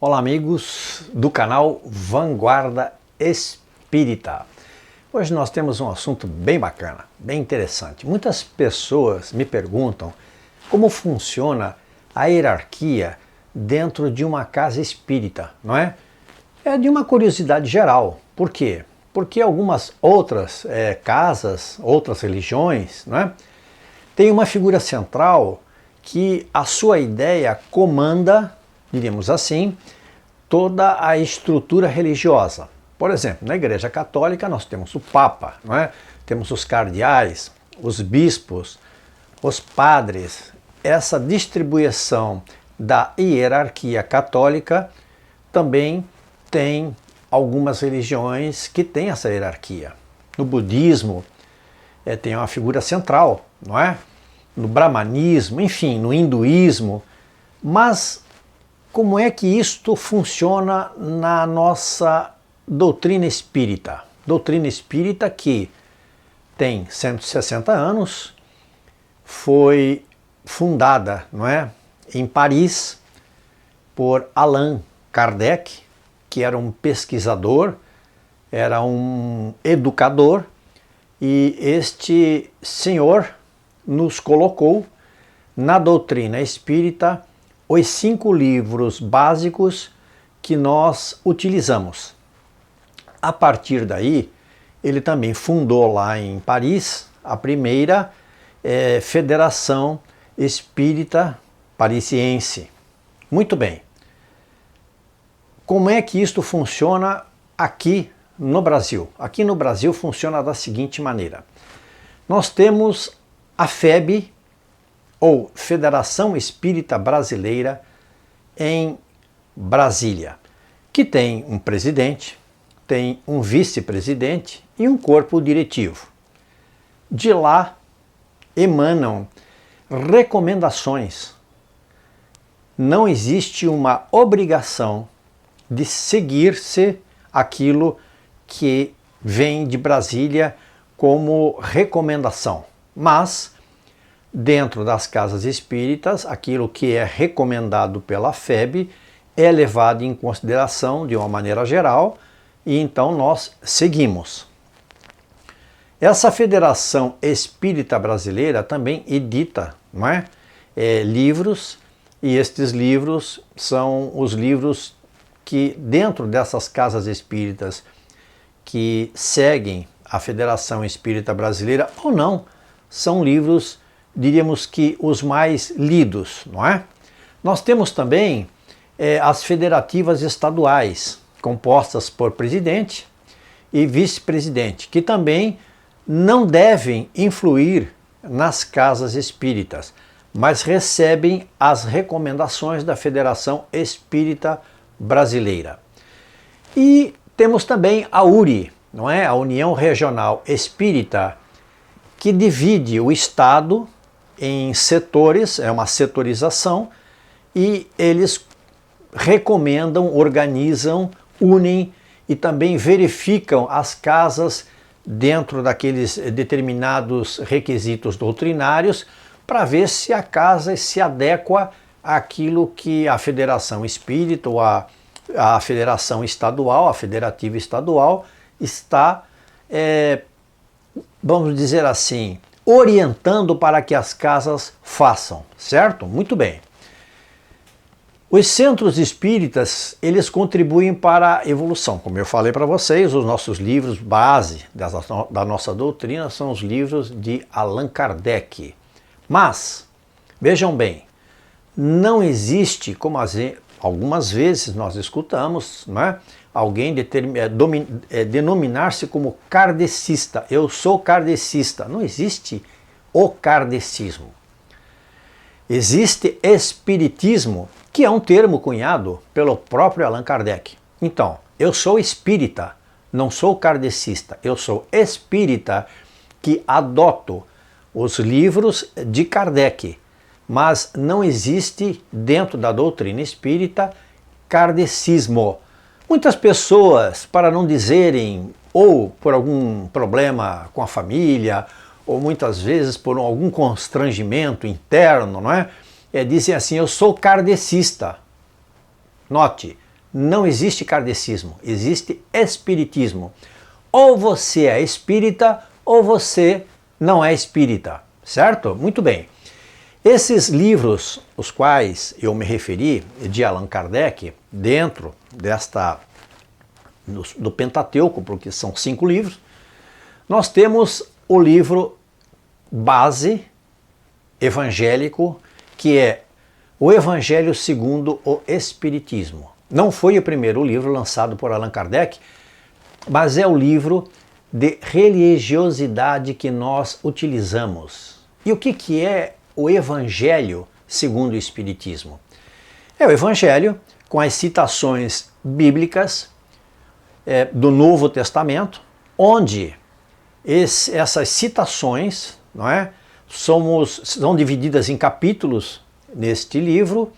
Olá amigos do canal Vanguarda Espírita. Hoje nós temos um assunto bem bacana, bem interessante. Muitas pessoas me perguntam como funciona a hierarquia dentro de uma casa espírita, não é? É de uma curiosidade geral. Por quê? Porque algumas outras casas, outras religiões, não é? Tem uma figura central que a sua ideia comanda, diríamos assim, toda a estrutura religiosa. Por exemplo, na Igreja Católica nós temos o Papa, não é? Temos os cardeais, os bispos, os padres. Essa distribuição da hierarquia católica também tem algumas religiões que têm essa hierarquia. No budismo tem uma figura central, não é? No brahmanismo, enfim, no hinduísmo. Mas como é que isto funciona na nossa doutrina espírita? Doutrina espírita que tem 160 anos, foi fundada, não é, em Paris por Allan Kardec, que era um pesquisador, era um educador, e este senhor nos colocou na doutrina espírita os 5 livros básicos que nós utilizamos. A partir daí, ele também fundou lá em Paris a primeira Federação Espírita Parisiense. Muito bem. Como é que isto funciona aqui no Brasil? Aqui no Brasil funciona da seguinte maneira. Nós temos a FEB, ou Federação Espírita Brasileira, em Brasília, que tem um presidente, tem um vice-presidente e um corpo diretivo. De lá emanam recomendações. Não existe uma obrigação de seguir-se aquilo que vem de Brasília como recomendação, mas dentro das casas espíritas, aquilo que é recomendado pela FEB é levado em consideração de uma maneira geral e então nós seguimos. Essa Federação Espírita Brasileira também edita, não é? Livros, e estes livros são os livros que dentro dessas casas espíritas que seguem a Federação Espírita Brasileira ou não, são livros, diríamos que os mais lidos, não é? Nós temos também as federativas estaduais, compostas por presidente e vice-presidente, que também não devem influir nas casas espíritas, mas recebem as recomendações da Federação Espírita Brasileira. E temos também a URI, não é? A União Regional Espírita, que divide o Estado em setores, é uma setorização, e eles recomendam, organizam, unem e também verificam as casas dentro daqueles determinados requisitos doutrinários para ver se a casa se adequa àquilo que a Federação Espírita ou a Federação Estadual, a Federativa Estadual, está, vamos dizer assim, orientando para que as casas façam, certo? Muito bem. Os centros espíritas, eles contribuem para a evolução. Como eu falei para vocês, os nossos livros base da nossa doutrina são os livros de Allan Kardec. Mas, vejam bem, não existe, como algumas vezes nós escutamos, não é? Alguém denominar-se como kardecista. Eu sou kardecista. Não existe o kardecismo. Existe espiritismo, que é um termo cunhado pelo próprio Allan Kardec. Então, eu sou espírita, não sou kardecista. Eu sou espírita que adoto os livros de Kardec, mas não existe dentro da doutrina espírita kardecismo. Muitas pessoas, para não dizerem, ou por algum problema com a família, ou muitas vezes por algum constrangimento interno, não é? Dizem assim, eu sou kardecista. Note, não existe kardecismo, existe espiritismo. Ou você é espírita ou você não é espírita, certo? Muito bem. Esses livros, os quais eu me referi, de Allan Kardec, dentro do Pentateuco, porque são 5 livros, nós temos o livro base evangélico, que é o Evangelho segundo o Espiritismo. Não foi o primeiro livro lançado por Allan Kardec, mas é o livro de religiosidade que nós utilizamos. E o que é o Evangelho segundo o Espiritismo? É o Evangelho com as citações bíblicas do Novo Testamento, onde essas citações, não é, são divididas em capítulos neste livro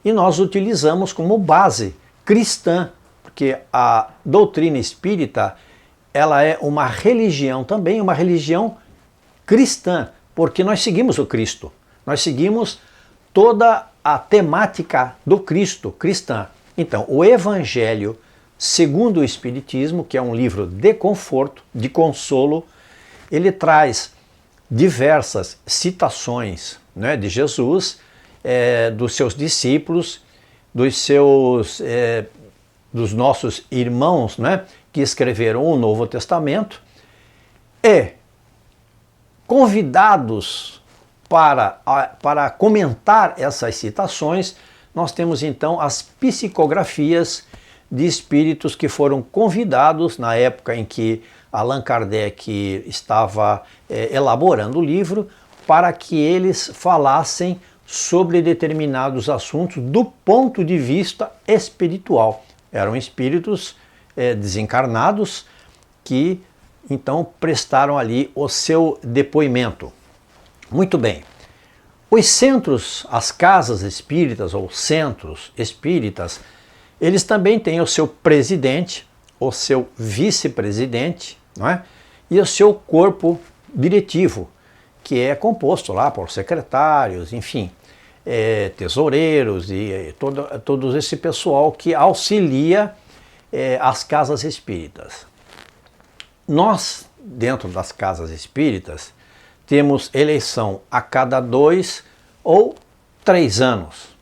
e nós utilizamos como base cristã, porque a doutrina espírita ela é uma religião também, uma religião cristã, porque nós seguimos o Cristo. Nós seguimos toda a temática do Cristo, cristã. Então, o Evangelho segundo o Espiritismo, que é um livro de conforto, de consolo, ele traz diversas citações, né, de Jesus, dos seus discípulos, dos nossos irmãos, né, que escreveram o Novo Testamento, e convidados para comentar essas citações, nós temos então as psicografias de espíritos que foram convidados na época em que Allan Kardec estava elaborando o livro, para que eles falassem sobre determinados assuntos do ponto de vista espiritual. Eram espíritos desencarnados que então prestaram ali o seu depoimento. Muito bem. Os centros, as casas espíritas ou centros espíritas, eles também têm o seu presidente, o seu vice-presidente, não é? E o seu corpo diretivo, que é composto lá por secretários, enfim, tesoureiros e todo esse pessoal que auxilia as casas espíritas. Nós, dentro das casas espíritas, temos eleição a cada 2 ou 3 anos.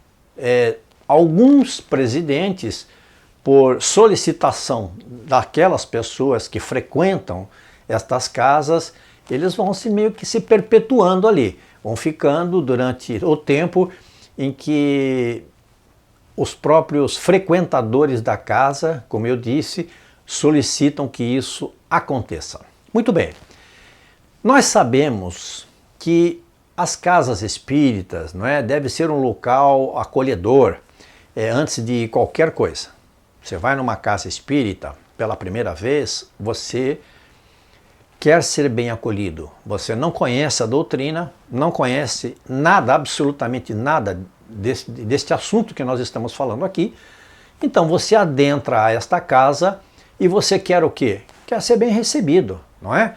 Alguns presidentes, por solicitação daquelas pessoas que frequentam estas casas, eles vão meio que se perpetuando ali, vão ficando durante o tempo em que os próprios frequentadores da casa, como eu disse, solicitam que isso aconteça. Muito bem, nós sabemos que as casas espíritas, não é, deve ser um local acolhedor antes de qualquer coisa. Você vai numa casa espírita pela primeira vez, você quer ser bem acolhido. Você não conhece a doutrina, não conhece nada, absolutamente nada deste assunto que nós estamos falando aqui. Então você adentra a esta casa e você quer o quê? Quer ser bem recebido, não é?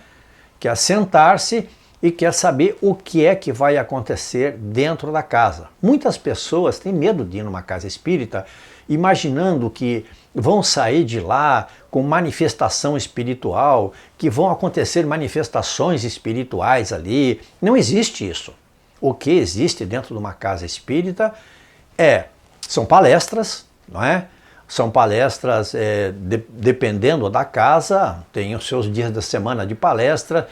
Quer sentar-se e quer saber o que é que vai acontecer dentro da casa. Muitas pessoas têm medo de ir numa casa espírita, imaginando que vão sair de lá com manifestação espiritual, que vão acontecer manifestações espirituais ali. Não existe isso. O que existe dentro de uma casa espírita são palestras, não é? São palestras, dependendo da casa, tem os seus dias da semana de palestra.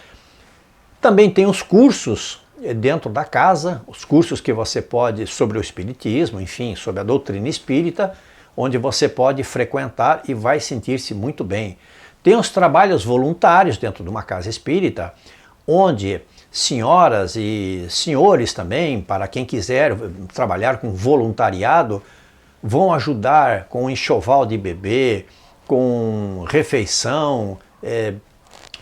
Também tem os cursos dentro da casa, os cursos que você pode sobre o espiritismo, enfim, sobre a doutrina espírita, onde você pode frequentar e vai sentir-se muito bem. Tem os trabalhos voluntários dentro de uma casa espírita, onde senhoras e senhores também, para quem quiser trabalhar com voluntariado, vão ajudar com enxoval de bebê, com refeição,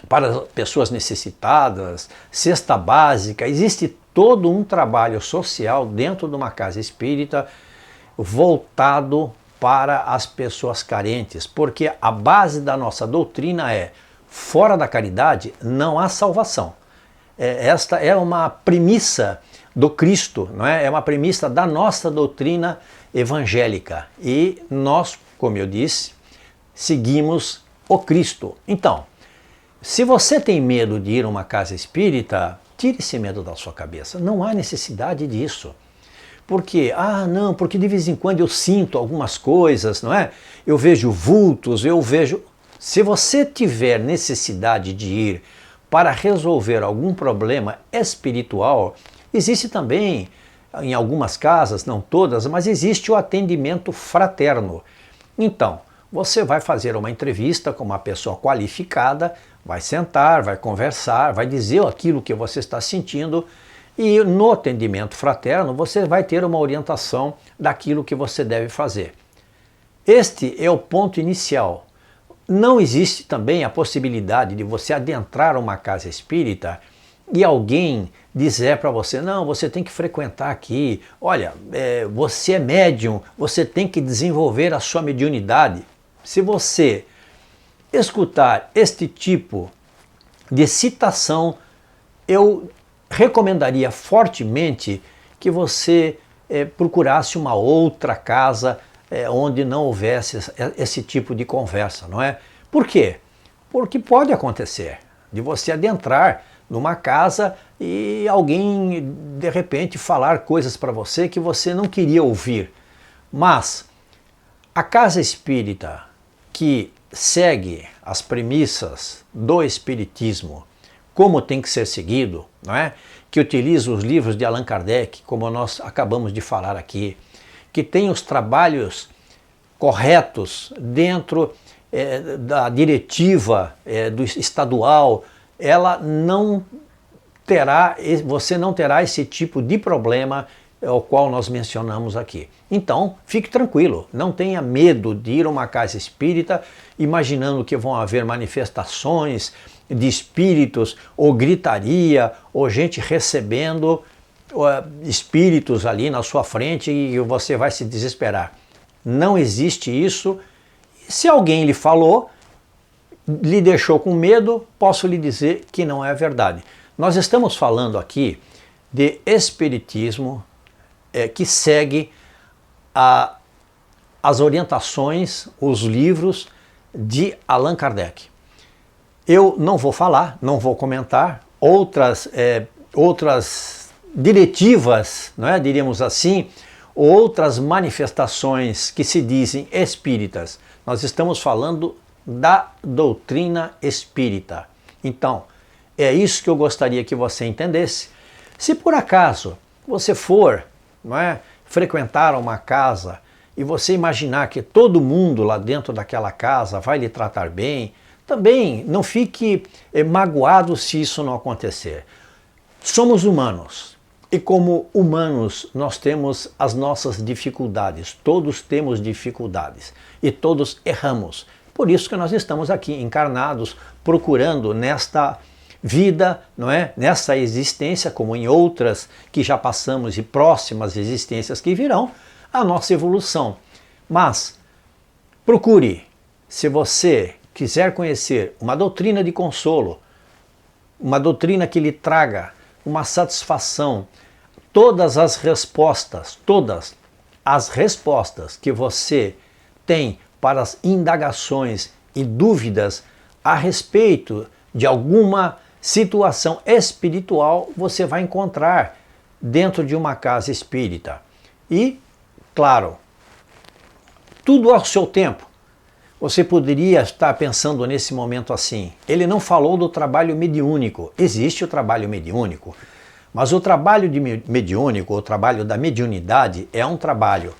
para pessoas necessitadas, cesta básica. Existe todo um trabalho social dentro de uma casa espírita voltado para as pessoas carentes, porque a base da nossa doutrina é: fora da caridade não há salvação. Esta é uma premissa do Cristo, não é? É uma premissa da nossa doutrina evangélica, e nós como eu disse, seguimos o Cristo. Então, se você tem medo de ir a uma casa espírita, tire esse medo da sua cabeça. Não há necessidade disso. Por quê? Não, porque de vez em quando eu sinto algumas coisas, não é? Eu vejo vultos, eu vejo... Se você tiver necessidade de ir para resolver algum problema espiritual, existe também, em algumas casas, não todas, mas existe o atendimento fraterno. Então, você vai fazer uma entrevista com uma pessoa qualificada, vai sentar, vai conversar, vai dizer aquilo que você está sentindo e no atendimento fraterno você vai ter uma orientação daquilo que você deve fazer. Este é o ponto inicial. Não existe também a possibilidade de você adentrar uma casa espírita e alguém dizer para você, não, você tem que frequentar aqui, olha, você é médium, você tem que desenvolver a sua mediunidade. Se você escutar este tipo de citação, eu recomendaria fortemente que você procurasse uma outra casa onde não houvesse esse tipo de conversa, não é? Por quê? Porque pode acontecer de você adentrar numa casa e alguém de repente falar coisas para você que você não queria ouvir. Mas a casa espírita que segue as premissas do espiritismo, como tem que ser seguido, não é? Que utiliza os livros de Allan Kardec, como nós acabamos de falar aqui, que tem os trabalhos corretos dentro da diretiva do estadual, ela não terá, você não terá esse tipo de problema ao qual nós mencionamos aqui. Então, fique tranquilo, não tenha medo de ir a uma casa espírita imaginando que vão haver manifestações de espíritos, ou gritaria, ou gente recebendo espíritos ali na sua frente e você vai se desesperar. Não existe isso. Se alguém lhe falou, lhe deixou com medo, posso lhe dizer que não é verdade. Nós estamos falando aqui de espiritismo que segue as orientações, os livros de Allan Kardec. Eu não vou falar, não vou comentar outras diretivas, não é? Diríamos assim, outras manifestações que se dizem espíritas. Nós estamos falando da doutrina espírita. Então, é isso que eu gostaria que você entendesse. Se por acaso você for, não é, frequentar uma casa e você imaginar que todo mundo lá dentro daquela casa vai lhe tratar bem, também não fique magoado se isso não acontecer. Somos humanos e como humanos nós temos as nossas dificuldades, todos temos dificuldades e todos erramos. Por isso que nós estamos aqui encarnados procurando nesta vida, não é? Nessa existência, como em outras que já passamos e próximas existências que virão, a nossa evolução. Mas procure, se você quiser conhecer uma doutrina de consolo, uma doutrina que lhe traga uma satisfação, todas as respostas que você tem para as indagações e dúvidas a respeito de alguma situação espiritual, você vai encontrar dentro de uma casa espírita. E, claro, tudo ao seu tempo. Você poderia estar pensando nesse momento assim, ele não falou do trabalho mediúnico. Existe o trabalho mediúnico, mas o trabalho mediúnico, o trabalho da mediunidade, é um trabalho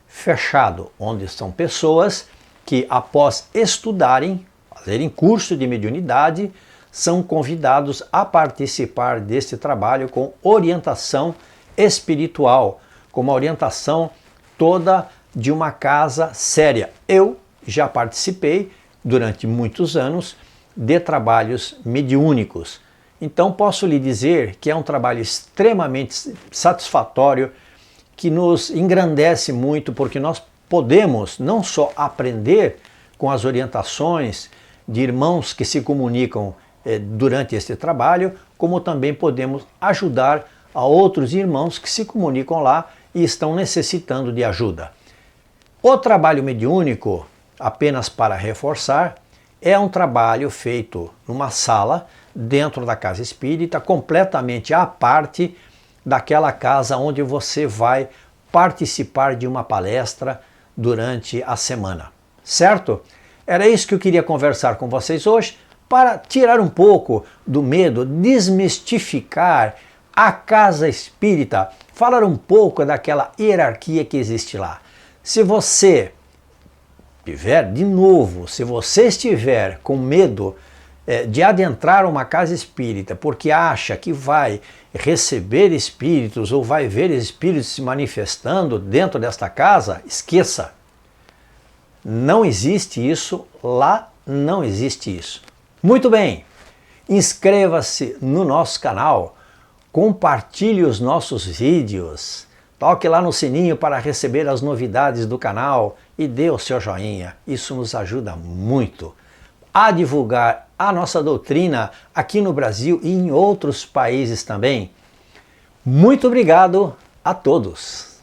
fechado, onde são pessoas que, após estudarem, fazerem curso de mediunidade, são convidados a participar desse trabalho com orientação espiritual, com uma orientação toda de uma casa séria. Eu já participei durante muitos anos de trabalhos mediúnicos. Então posso lhe dizer que é um trabalho extremamente satisfatório, que nos engrandece muito, porque nós podemos não só aprender com as orientações de irmãos que se comunicam durante este trabalho, como também podemos ajudar a outros irmãos que se comunicam lá e estão necessitando de ajuda. O trabalho mediúnico, apenas para reforçar, é um trabalho feito numa sala dentro da casa espírita, completamente à parte daquela casa onde você vai participar de uma palestra durante a semana, certo? Era isso que eu queria conversar com vocês hoje, para tirar um pouco do medo, desmistificar a casa espírita, falar um pouco daquela hierarquia que existe lá. Se você estiver com medo de adentrar uma casa espírita porque acha que vai receber espíritos ou vai ver espíritos se manifestando dentro desta casa, esqueça. Não existe isso, lá não existe isso. Muito bem, inscreva-se no nosso canal, compartilhe os nossos vídeos, toque lá no sininho para receber as novidades do canal e dê o seu joinha. Isso nos ajuda muito a divulgar a nossa doutrina aqui no Brasil e em outros países também. Muito obrigado a todos!